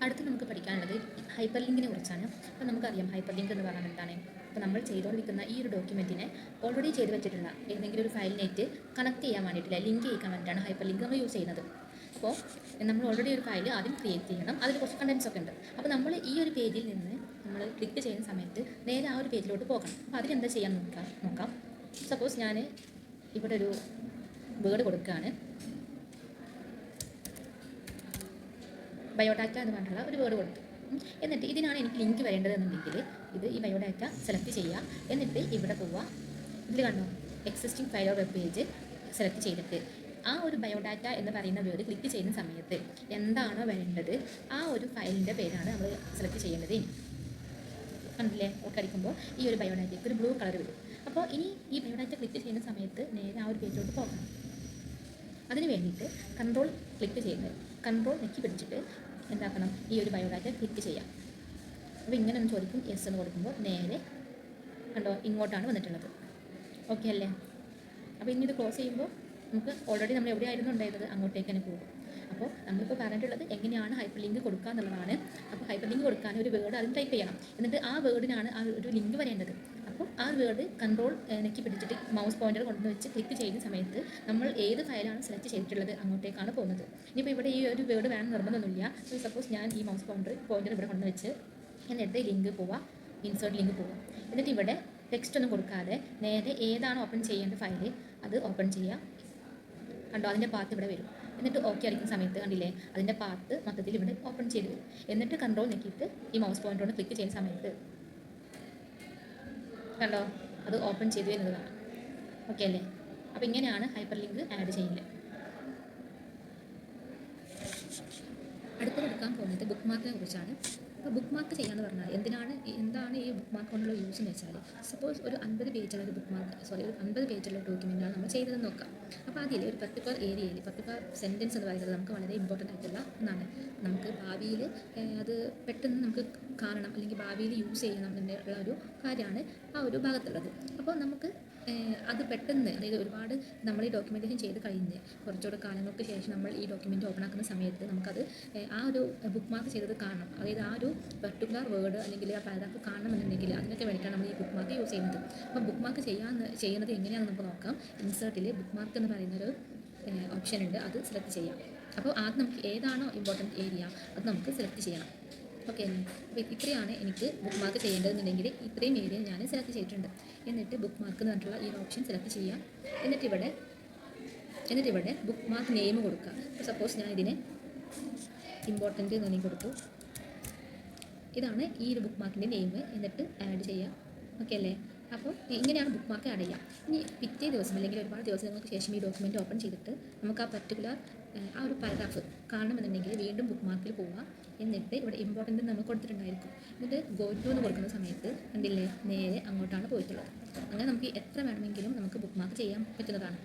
അടുത്ത് നമുക്ക് പഠിക്കാനുള്ളത് ഹൈപ്പർ ലിങ്കിനെ കുറിച്ചാണ്. അപ്പോൾ നമുക്കറിയാം ഹൈപ്പർ ലിങ്ക് എന്ന് പറഞ്ഞാൽ എന്താണ്. അപ്പോൾ നമ്മൾ ചെയ്തുകൊണ്ടിരിക്കുന്ന ഈ ഒരു ഡോക്യുമെൻറ്റിനെ ഓൾറെഡി ചെയ്ത് വെച്ചിട്ടുള്ള ഏതെങ്കിലും ഒരു ഫയലിനായിട്ട് കണക്ട് ചെയ്യാൻ വേണ്ടിയിട്ടില്ല, ലിങ്ക് ചെയ്യാൻ വേണ്ടിയിട്ടാണ് ഹൈപ്പർ ലിങ്ക് നമ്മൾ യൂസ് ചെയ്യുന്നത്. അപ്പോൾ നമ്മൾ ഓൾറെഡി ഒരു ഫയൽ ആദ്യം ക്രിയേറ്റ് ചെയ്യണം, അതിൽ കുറച്ച് കണ്ടൻസ് ഒക്കെ ഉണ്ട്. അപ്പോൾ നമ്മൾ ഈ ഒരു പേജിൽ നിന്ന് നമ്മൾ ക്ലിക്ക് ചെയ്യുന്ന സമയത്ത് നേരെ ആ ഒരു പേജിലോട്ട് പോകണം. അപ്പോൾ അതിനെന്താ ചെയ്യാൻ നോക്കാം. സപ്പോസ് ഞാൻ ഇവിടെ ഒരു വേർഡ് കൊടുക്കുകയാണ്, ബയോഡാറ്റ എന്ന് പറഞ്ഞിട്ടുള്ള ഒരു വേർഡ് കൊടുത്തു. എന്നിട്ട് ഇതിനാണ് എനിക്ക് ലിങ്ക് വരേണ്ടതെന്നുണ്ടെങ്കിൽ ഇത് ഈ ബയോഡാറ്റ സെലക്ട് ചെയ്യുക. എന്നിട്ട് ഇവിടെ പോവുക, ഇതിൽ കണ്ടോ existing file or web page select ചെയ്തിട്ട് ആ ഒരു ബയോഡാറ്റ എന്ന് പറയുന്ന വേർഡ് ക്ലിക്ക് ചെയ്യുന്ന സമയത്ത് എന്താണോ വരേണ്ടത് ആ ഒരു ഫയലിൻ്റെ പേരാണ് നമ്മൾ സെലക്ട് ചെയ്യേണ്ടത്. കണ്ടില്ലേ, അടിക്കുമ്പോൾ ഈ ഒരു ബയോഡാറ്റയ്ക്ക് ഒരു ബ്ലൂ കളർ വരും. അപ്പോൾ ഇനി ഈ ബയോഡാറ്റ ക്ലിക്ക് ചെയ്യുന്ന സമയത്ത് നേരെ ആ ഒരു പേജിലോട്ട് പോകണം. അതിന് വേണ്ടിയിട്ട് കൺട്രോൾ നെക്കി പിടിച്ചിട്ട് എന്താക്കണം, ഈ ഒരു ബയോഡാറ്റ ക്ലിക്ക് ചെയ്യാം. അപ്പോൾ ഇങ്ങനെ ഒന്ന് ചോദിക്കും, യെസ് എന്ന് കൊടുക്കുമ്പോൾ നേരെ കണ്ടോ ഇങ്ങോട്ടാണ് വന്നിട്ടുള്ളത്. ഓക്കെ അല്ലേ? അപ്പോൾ ഇനി ഇത് ക്ലോസ് ചെയ്യുമ്പോൾ നമുക്ക് ഓൾറെഡി നമ്മൾ എവിടെയായിരുന്നു ഉണ്ടായിരുന്നത് അങ്ങോട്ടേക്ക് തന്നെ പോകും. അപ്പോൾ നമ്മളിപ്പോൾ പറഞ്ഞിട്ടുള്ളത് എങ്ങനെയാണ് ഹൈപ്പർ ലിങ്ക് കൊടുക്കുക എന്നുള്ളതാണ്. അപ്പോൾ ഹൈപ്പർ ലിങ്ക് കൊടുക്കാൻ ഒരു വേർഡ് അതിന് ടൈപ്പ് ചെയ്യണം. എന്നിട്ട് ആ വേർഡിനാണ് ആ ഒരു ലിങ്ക് വരേണ്ടത്. അപ്പോൾ ആ വേർഡ് കൺട്രോൾ നെക്കി പിടിച്ചിട്ട് മൗസ് പോയിൻ്റർ കൊണ്ടുവന്ന് വെച്ച് ക്ലിക്ക് ചെയ്യുന്ന സമയത്ത് നമ്മൾ ഏത് ഫയലാണ് സെലക്ട് ചെയ്തിട്ടുള്ളത് അങ്ങോട്ടേക്കാണ് പോകുന്നത്. ഇനിയിപ്പോൾ ഇവിടെ ഈ ഒരു വേർഡ് വേണം നിർബന്ധമൊന്നുമില്ല. സപ്പോസ് ഞാൻ ഈ മൗസ് പോയിൻ്റർ ഇവിടെ കൊണ്ടുവന്ന് വെച്ച് എന്നിട്ട് ലിങ്ക് പോവുക, ഇൻസേർട്ട് ലിങ്ക് പോവുക. എന്നിട്ട് ഇവിടെ ടെക്സ്റ്റ് ഒന്നും കൊടുക്കാതെ നേരെ ഏതാണ് ഓപ്പൺ ചെയ്യേണ്ട ഫയൽ അത് ഓപ്പൺ ചെയ്യുക. കണ്ടോ, അതിൻ്റെ പാത്ത് ഇവിടെ വരും. എന്നിട്ട് ഓക്കെ അടിക്കുന്ന സമയത്ത് കണ്ടില്ലേ, അതിൻ്റെ പാത്ത് മൊത്തത്തിൽ ഇവിടെ ഓപ്പൺ ചെയ്ത് വരും. എന്നിട്ട് കൺട്രോൾ നോക്കിയിട്ട് ഈ മൗസ് പോയിൻ്റർ കൊണ്ട് ക്ലിക്ക് ചെയ്യുന്ന സമയത്ത് കണ്ടോ അത് ഓപ്പൺ ചെയ്തു വരുന്നത് കാണാം. ഓക്കെ അല്ലേ? അപ്പോൾ ഇങ്ങനെയാണ് ഹൈപ്പർ ലിങ്ക് ആഡ് ചെയ്യുന്നത്. അടുത്തത് എടുക്കാൻ പോകുന്നത് ബുക്ക് മാർക്കിനെ കുറിച്ചാണ്. അപ്പോൾ ബുക്ക് മാർക്ക് ചെയ്യാന്ന് പറഞ്ഞാൽ എന്താണ് ഈ ബുക്ക് മാർക്ക് കൊണ്ടുള്ള യൂസ് എന്ന് വെച്ചാൽ, സപ്പോസ് ഒരു 50 പേജുള്ള ഒരു ഒരു 50 പേജുള്ള ഡോക്യുമെൻ്റാണ് നമ്മൾ ചെയ്തതെന്ന് നോക്കാം. അപ്പോൾ അതിൽ ഒരു പർട്ടിക്കുലർ ഏരിയയിൽ പർട്ടിക്കുലർ സെൻറ്റൻസ് എന്ന് പറയുന്നത് നമുക്ക് വളരെ ഇമ്പോർട്ടൻ്റ് ആയിട്ടുള്ള ഒന്നാണ്. നമുക്ക് ഭാവിയിൽ അത് പെട്ടെന്ന് നമുക്ക് കാണണം അല്ലെങ്കിൽ ഭാവിയിൽ യൂസ് ചെയ്യണം എന്നുള്ള ഒരു കാര്യമാണ് ആ ഒരു ഭാഗത്തുള്ളത്. അപ്പോൾ നമുക്ക് അത് പെട്ടെന്ന്, അതായത് ഒരുപാട് നമ്മൾ ഈ ഡോക്യുമെൻറ്റേഷൻ ചെയ്ത് കഴിഞ്ഞ് കുറച്ചുകൂടെ കാലങ്ങൾക്ക് ശേഷം നമ്മൾ ഈ ഡോക്യുമെൻറ്റ് ഓപ്പൺ ആക്കുന്ന സമയത്ത് നമുക്കത് ആ ഒരു ബുക്ക് മാർക്ക് ചെയ്തത് കാണണം. അതായത് ആ ഒരു പെർട്ടിക്കുലർ വേർഡ് അല്ലെങ്കിൽ ആ പാരാഗ്രാഫ് കാണണമെന്നുണ്ടെങ്കിൽ അതിനൊക്കെ വേണ്ടിയിട്ടാണ് നമ്മൾ ഈ ബുക്ക് മാർക്ക് യൂസ് ചെയ്യുന്നത്. അപ്പോൾ ബുക്ക് മാർക്ക് ചെയ്യുന്നത് എങ്ങനെയാണെന്ന് നമുക്ക് നോക്കാം. ഇൻസേർട്ടിൽ ബുക്ക് മാർക്ക് എന്ന് പറയുന്നൊരു ഓപ്ഷൻ ഉണ്ട്, അത് സെലക്ട് ചെയ്യാം. അപ്പോൾ ആദ്യം നമുക്ക് ഏതാണോ ഇമ്പോർട്ടൻറ്റ് ഏരിയ അത് നമുക്ക് സെലക്ട് ചെയ്യണം. ഓക്കെ അല്ലേ? അപ്പോൾ ഇത്രയാണ് എനിക്ക് ബുക്ക് മാർക്ക് ചെയ്യേണ്ടതെന്നുണ്ടെങ്കിൽ ഇത്രയും ഏരിയ ഞാൻ സെലക്ട് ചെയ്തിട്ടുണ്ട്. എന്നിട്ട് ബുക്ക് മാർക്ക് എന്ന് പറഞ്ഞിട്ടുള്ള ഈ ഓപ്ഷൻ സെലക്ട് ചെയ്യാം. എന്നിട്ടിവിടെ ബുക്ക് മാർക്ക് നെയിം കൊടുക്കുക. അപ്പോൾ സപ്പോസ് ഞാൻ ഇതിന് ഇമ്പോർട്ടൻറ്റ് എന്ന് കൊടുത്തു. ഇതാണ് ഈ ഒരു ബുക്ക് മാർക്കിൻ്റെ നെയിം. എന്നിട്ട് ആഡ് ചെയ്യാം. ഓക്കെ അല്ലേ? അപ്പോൾ ഇങ്ങനെയാണ് ബുക്ക് മാർക്ക് ആഡ് ചെയ്യാം. ഇനി പിറ്റേ ദിവസം അല്ലെങ്കിൽ ഒരുപാട് ദിവസങ്ങൾക്ക് ശേഷം ഈ ഡോക്യുമെൻറ്റ് ഓപ്പൺ ചെയ്തിട്ട് നമുക്ക് ആ പർട്ടിക്കുലർ ആ ഒരു പാരഗ്രാഫ് കാണണമെന്നുണ്ടെങ്കിൽ വീണ്ടും ബുക്ക് മാർക്കിൽ പോവുക. എന്നിട്ട് ഇവിടെ ഇമ്പോർട്ടൻ്റ് നമ്മൾ കൊടുത്തിട്ടുണ്ടായിരിക്കും. എന്നിട്ട് ഗോ ടു എന്ന് കൊടുക്കുന്ന സമയത്ത് കണ്ടില്ലേ, നേരെ അങ്ങോട്ടാണ് പോയിട്ടുള്ളത്. അങ്ങനെ നമുക്ക് എത്ര വേണമെങ്കിലും നമുക്ക് ബുക്ക് മാർക്ക് ചെയ്യാൻ പറ്റുന്നതാണ്.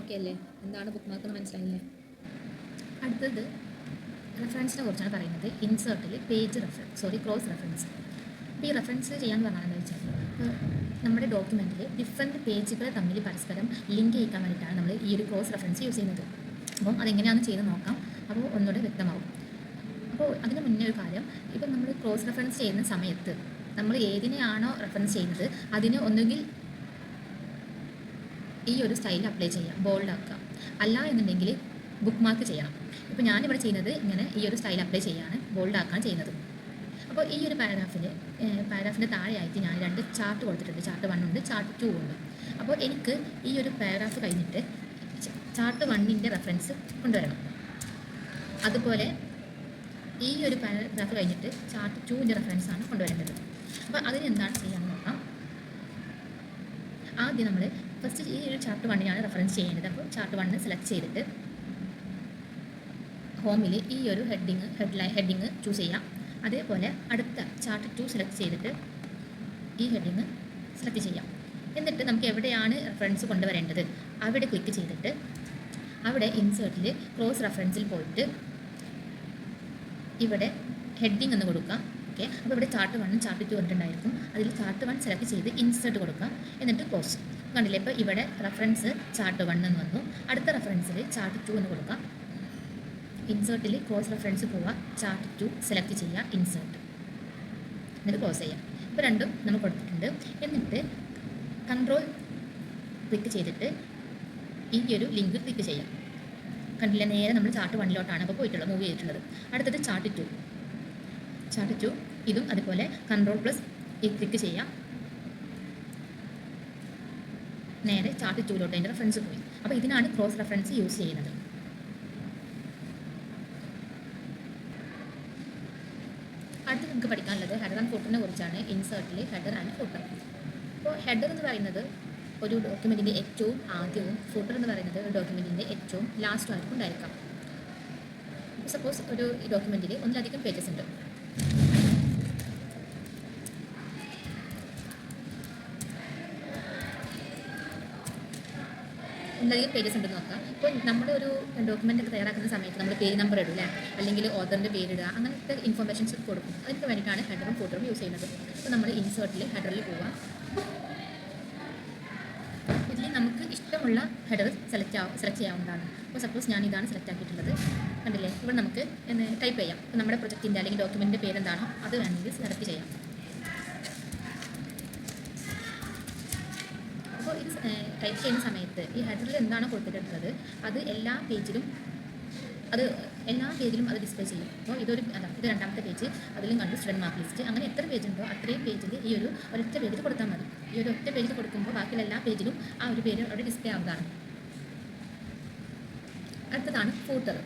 ഓക്കെ അല്ലേ? എന്താണ് ബുക്ക് മാർക്ക് എന്ന് മനസ്സിലായില്ലേ? അടുത്തത് റെഫറൻസിനെ കുറിച്ചാണ് പറയുന്നത്. ഇൻസേർട്ടിൽ ക്രോസ് റെഫറൻസ്. അപ്പോൾ ഈ റെഫറൻസ് ചെയ്യാന്ന് പറഞ്ഞാൽ വെച്ചാൽ നമ്മുടെ ഡോക്യുമെൻറ്റിൽ ഡിഫറെൻറ്റ് പേജുകൾ തമ്മിൽ പരസ്പരം ലിങ്ക് ചെയ്യിക്കാൻ വേണ്ടിയിട്ടാണ് നമ്മൾ ഈ ഒരു ക്രോസ് റെഫറൻസ് യൂസ് ചെയ്യുന്നത്. അപ്പം അതെങ്ങനെയാണെന്ന് ചെയ്ത് നോക്കാം, അപ്പോൾ ഒന്നുകൂടെ വ്യക്തമാവും. അപ്പോൾ അതിന് മുന്നേ ഒരു കാര്യം, ഇപ്പം നമ്മൾ ക്രോസ് റെഫറൻസ് ചെയ്യുന്ന സമയത്ത് നമ്മൾ ഏതിനെയാണോ റെഫറൻസ് ചെയ്യുന്നത് അതിന് ഒന്നുകിൽ ഈ ഒരു സ്റ്റൈൽ അപ്ലൈ ചെയ്യാം, ബോൾഡാക്കാം. അല്ല എന്നുണ്ടെങ്കിൽ ബുക്ക് മാർക്ക് ചെയ്യണം. ഇപ്പോൾ ഞാനിവിടെ ചെയ്യുന്നത് ഇങ്ങനെ ഈ ഒരു സ്റ്റൈൽ അപ്ലൈ ചെയ്യാണ്, ബോൾഡാക്കാൻ ചെയ്യുന്നത്. അപ്പോൾ ഈ ഒരു പാരഗ്രാഫിൻ്റെ താഴെയായിട്ട് ഞാൻ 2 ചാർട്ട് കൊടുത്തിട്ടുണ്ട്. ചാർട്ട് 1 ഉണ്ട്, ചാർട്ട് 2 ഉണ്ട്. അപ്പോൾ എനിക്ക് ഈ ഒരു പാരഗ്രാഫ് കഴിഞ്ഞിട്ട് ചാർട്ട് 1ൻ്റെ റെഫറൻസ് കൊണ്ടുവരണം. അതുപോലെ ഈ ഒരു പാരഗ്രാഫ് കഴിഞ്ഞിട്ട് ചാർട്ട് 2ൻ്റെ റെഫറൻസാണ് കൊണ്ടുവരേണ്ടത്. അപ്പോൾ അതിന് എന്താണ് ചെയ്യാൻ നോക്കാം. ആദ്യം നമ്മൾ ഫസ്റ്റ് ഈ ഒരു ചാർട്ട് 1നെയാണ് റെഫറൻസ് ചെയ്യേണ്ടത്. അപ്പോൾ ചാർട്ട് 1 സെലക്ട് ചെയ്തിട്ട് ഹോമിൽ ഈ ഒരു ഹെഡിങ് ചൂസ് ചെയ്യാം. അതേപോലെ അടുത്ത ചാർട്ട് 2 സെലക്ട് ചെയ്തിട്ട് ഈ ഹെഡിങ് സെലക്ട് ചെയ്യാം. എന്നിട്ട് നമുക്ക് എവിടെയാണ് റെഫറൻസ് കൊണ്ടുവരേണ്ടത് അവിടെ ക്ലിക്ക് ചെയ്തിട്ട് അവിടെ ഇൻസേർട്ടിൽ ക്രോസ് റെഫറൻസിൽ പോയിട്ട് ഇവിടെ ഹെഡിങ് എന്ന് കൊടുക്കാം. ഓക്കെ, അപ്പോൾ ഇവിടെ ചാർട്ട് 1 ചാർട്ട് 2 വന്നിട്ടുണ്ടായിരിക്കും. അതിൽ ചാർട്ട് 1 സെലക്ട് ചെയ്ത് ഇൻസേർട്ട് കൊടുക്കുക. എന്നിട്ട് ക്ലോസ്. കണ്ടില്ലേ, ഇപ്പോൾ ഇവിടെ റെഫറൻസ് ചാർട്ട് 1 എന്ന് വന്നു. അടുത്ത റെഫറൻസിൽ ചാർട്ട് 2 എന്ന് കൊടുക്കാം. ഇൻസേർട്ടിൽ ക്രോസ് റെഫറൻസ് പോവുക, ചാർട്ട് ടു സെലക്ട് ചെയ്യുക, ഇൻസേർട്ട്, എന്നിട്ട് ക്ലോസ് ചെയ്യാം. ഇപ്പോൾ രണ്ടും നമ്മൾ കൊടുത്തിട്ടുണ്ട്. എന്നിട്ട് കൺട്രോൾ ക്ലിക്ക് ചെയ്തിട്ട് ഈ ഒരു ലിങ്ക് ക്ലിക്ക് ചെയ്യാം. കണ്ടില്ല, നേരെ നമ്മൾ ചാർട്ട് 1 അപ്പോൾ പോയിട്ടുള്ളത്, മൂവ് ചെയ്തിട്ടുള്ളത്. അടുത്തത് ചാർട്ട് ടു ഇതും അതുപോലെ കൺട്രോൾ പ്ലസ് ക്ലിക്ക് ചെയ്യാം, നേരെ ചാർട്ട് 2 അതിൻ്റെ റെഫറൻസ് പോയി. അപ്പോൾ ഇതിനാണ് ക്രോസ് റെഫറൻസ് യൂസ് ചെയ്യുന്നത്. അടുത്ത് നമുക്ക് പഠിക്കാനുള്ളത് ഹെഡർ ആൻഡ് ഫൂട്ടറിനെ കുറിച്ചാണ്. ഇൻസേർട്ടിൽ ഹെഡർ ആൻഡ് ഫൂട്ടർ. അപ്പോൾ ഹെഡർ എന്ന് പറയുന്നത് ഒരു ഡോക്യുമെൻറ്റിൻ്റെ ഏറ്റവും ആദ്യവും, ഫൂട്ടർ എന്ന് പറയുന്നത് ഒരു ഡോക്യുമെൻറ്റിൻ്റെ ഏറ്റവും ലാസ്റ്റും ആയിരിക്കും ഉണ്ടായിരിക്കാം. സപ്പോസ് ഒരു ഡോക്യുമെൻറ്റിൽ ഒന്നിലധികം പേജസ് ഉണ്ട്. ഒന്നിലധികം പേജസ് ഉണ്ടെന്ന് നോക്കാം. ഇപ്പോൾ നമ്മുടെ ഒരു ഡോക്യുമെൻ്റ് ഒക്കെ തയ്യാറാക്കുന്ന സമയത്ത് നമ്മൾ പേജ് നമ്പർ ഇടില്ല, അല്ലെങ്കിൽ ഓതറിൻ്റെ പേരിടുക, അങ്ങനത്തെ ഇൻഫർമേഷൻസ് കൊടുക്കും. അതിന് വേണ്ടിയിട്ടാണ് ഹെഡറും ഫൂട്ടറും യൂസ് ചെയ്യുന്നത്. ഇപ്പോൾ നമ്മൾ ഇൻസേർട്ടിൽ ഹെഡറിൽ പോവാം. ഇതിൽ നമുക്ക് ഇഷ്ടമുള്ള ഹെഡർ സെലക്ട് ചെയ്യാവുന്നതാണ്. അപ്പോൾ സപ്പോസ് ഞാൻ ഇതാണ് സെലക്ട് ആക്കിയിട്ടുള്ളത്. കണ്ടില്ലേ, ഇവിടെ നമുക്ക് ടൈപ്പ് ചെയ്യാം. ഇപ്പോൾ നമ്മുടെ പ്രൊജക്റ്റിൻ്റെ അല്ലെങ്കിൽ ഡോക്യുമെൻറ്റിൻ്റെ പേരെന്താണോ അത് വേണമെങ്കിൽ സെലക്ട് ചെയ്യാം. അപ്പോൾ ഇത് ടൈപ്പ് ചെയ്യുന്ന സമയത്ത് ഈ ഹെഡറിൽ എന്താണോ കൊടുത്തിട്ടുള്ളത് അത് എല്ലാ പേജിലും അത് ഡിസ്പ്ലേ ചെയ്യും. അപ്പോൾ ഇത് രണ്ടാമത്തെ പേജ്, അതിലും കണ്ടു സ്റ്റുഡൻറ്റ് മാർക്ക് ലിസ്റ്റ്. അങ്ങനെ എത്ര പേജ് ഉണ്ടോ അത്രയും പേജിൽ ഈ ഒരു ഒരൊറ്റ പേജിൽ കൊടുത്താൽ മതി. ഈ ഒരു ഒറ്റ പേജിൽ കൊടുക്കുമ്പോൾ ബാക്കിയുള്ള എല്ലാ പേജിലും ആ ഒരു പേര് അവിടെ ഡിസ്പ്ലേ ആവുന്നതാണ്. അടുത്തതാണ് ഫൂട്ടർ.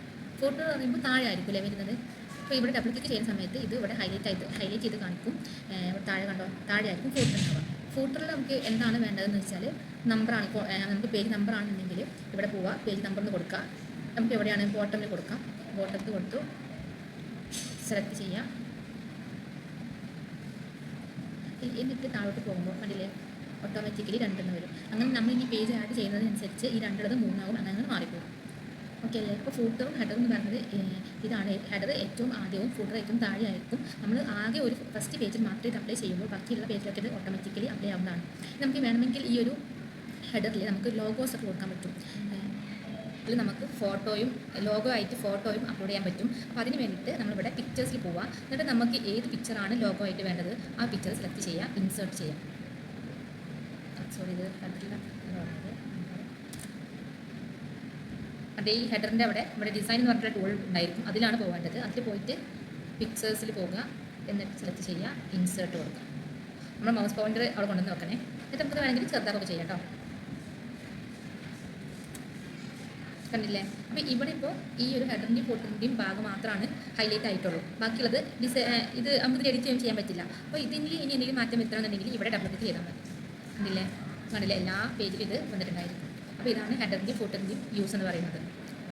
ഫൂട്ടർ എന്ന് പറയുമ്പോൾ താഴെ ആയിരിക്കും അല്ലേ വരുന്നത്. അപ്പോൾ ഇവിടെ ഡബിൾ ക്ലിക്ക് ചെയ്യുന്ന സമയത്ത് ഇത് ഇവിടെ ഹൈലൈറ്റ് ചെയ്ത് കാണിക്കും. താഴെ കണ്ടോ, താഴെ ആയിരിക്കും ഫൂട്ടർ ഉണ്ടാവുക. ഫൂട്ടറിൽ നമുക്ക് എന്താണ് വേണ്ടതെന്ന് വെച്ചാൽ നമ്പറാണ്. ഇപ്പോൾ നമുക്ക് പേജ് നമ്പറാണെന്നുണ്ടെങ്കിൽ ഇവിടെ പോവുക, പേജ് നമ്പർ എന്ന് കൊടുക്കുക. നമുക്ക് എവിടെയാണ് ബോട്ടമിൽ കൊടുക്കാം, ബോട്ടത്തിൽ കൊടുത്തു സെലക്ട് ചെയ്യാം. എന്നിട്ട് താഴോട്ട് പോകുമ്പോൾ കണ്ടില്ലേ ഓട്ടോമാറ്റിക്കലി 2 വരും. അങ്ങനെ നമ്മൾ ഇനി പേജ് ആഡ് ചെയ്യുന്നതിനനുസരിച്ച് ഈ 2 3 അങ്ങനെ മാറിപ്പോകും. ഓക്കെ അല്ലേ. അപ്പോൾ ഫൂട്ടറും ഹെഡറും എന്ന് പറയുന്നത് ഇതാണ്. ഹെഡർ ഏറ്റവും ആദ്യവും ഫൂട്ടർ ഏറ്റവും താഴെയായിരിക്കും. നമ്മൾ ആകെ ഒരു ഫസ്റ്റ് പേജിൽ മാത്രമേ ഇത് അപ്ലൈ ചെയ്യുമ്പോൾ ബാക്കിയുള്ള പേജിലൊക്കെ ഇത് ഓട്ടോമാറ്റിക്കലി അപ്ലൈ ആവുന്നതാണ്. നമുക്ക് വേണമെങ്കിൽ ഈ ഒരു ഹെഡറിൽ നമുക്ക് ലോഗോസ് ഒക്കെ കൊടുക്കാൻ പറ്റും. അതിൽ നമുക്ക് ലോഗോ ആയിട്ട് ഫോട്ടോയും അപ്ലോഡ് ചെയ്യാൻ പറ്റും. അപ്പോൾ അതിന് വേണ്ടിയിട്ട് നമ്മളിവിടെ പിക്ചേഴ്സിൽ പോവാം. എന്നിട്ട് നമുക്ക് ഏത് പിക്ചറാണ് ലോഗോ ആയിട്ട് വേണ്ടത് ആ പിക്ചർ സെലക്ട് ചെയ്യാം, ഇൻസേർട്ട് ചെയ്യാം. ഇത് ഹെഡറിലാണ് അതേ ഈ ഹെഡറിൻ്റെ ഇവിടെ ഡിസൈൻ എന്ന് പറഞ്ഞിട്ടുള്ള ടൂൾ ഉണ്ടായിരിക്കും, അതിലാണ് പോകേണ്ടത്. അതിൽ പോയിട്ട് പിക്ചേഴ്സിൽ പോകുക, എന്നിട്ട് സെലക്ട് ചെയ്യുക, ഇൻസേർട്ട് കൊടുക്കുക. നമ്മൾ മൗസ് പോയിൻ്റർ അവിടെ കൊണ്ടുവന്ന് വെക്കണേ. എന്നിട്ട് നമുക്ക് വേണമെങ്കിൽ ചെറുതാക്കൊക്കെ ചെയ്യാം കേട്ടോ. കണ്ടില്ലേ. അപ്പോൾ ഇവിടെ ഇപ്പോൾ ഈ ഒരു ഹെഡറിൻ്റെയും ഫോട്ടോൻ്റെയും ഭാഗം മാത്രമാണ് ഹൈലൈറ്റ് ആയിട്ടുള്ളൂ. ബാക്കിയുള്ളത് ഇത് നമുക്ക് എഡിറ്റ് ചെയ്യാൻ പറ്റില്ല. അപ്പോൾ ഇതിൽ ഇനി എന്തെങ്കിലും മാറ്റം വരുത്തണമെന്നുണ്ടെങ്കിൽ ഇവിടെ ഡബിൾ ക്ലിക്ക് ചെയ്താൽ മതി. കണ്ടില്ലേ എല്ലാ പേജിലും ഇത് വന്നിട്ടുണ്ടായിരിക്കും. അപ്പോൾ ഇതാണ് ഹെഡറിൻ്റെയും ഫോട്ടോൻ്റെയും യൂസ് എന്ന് പറയുന്നത്.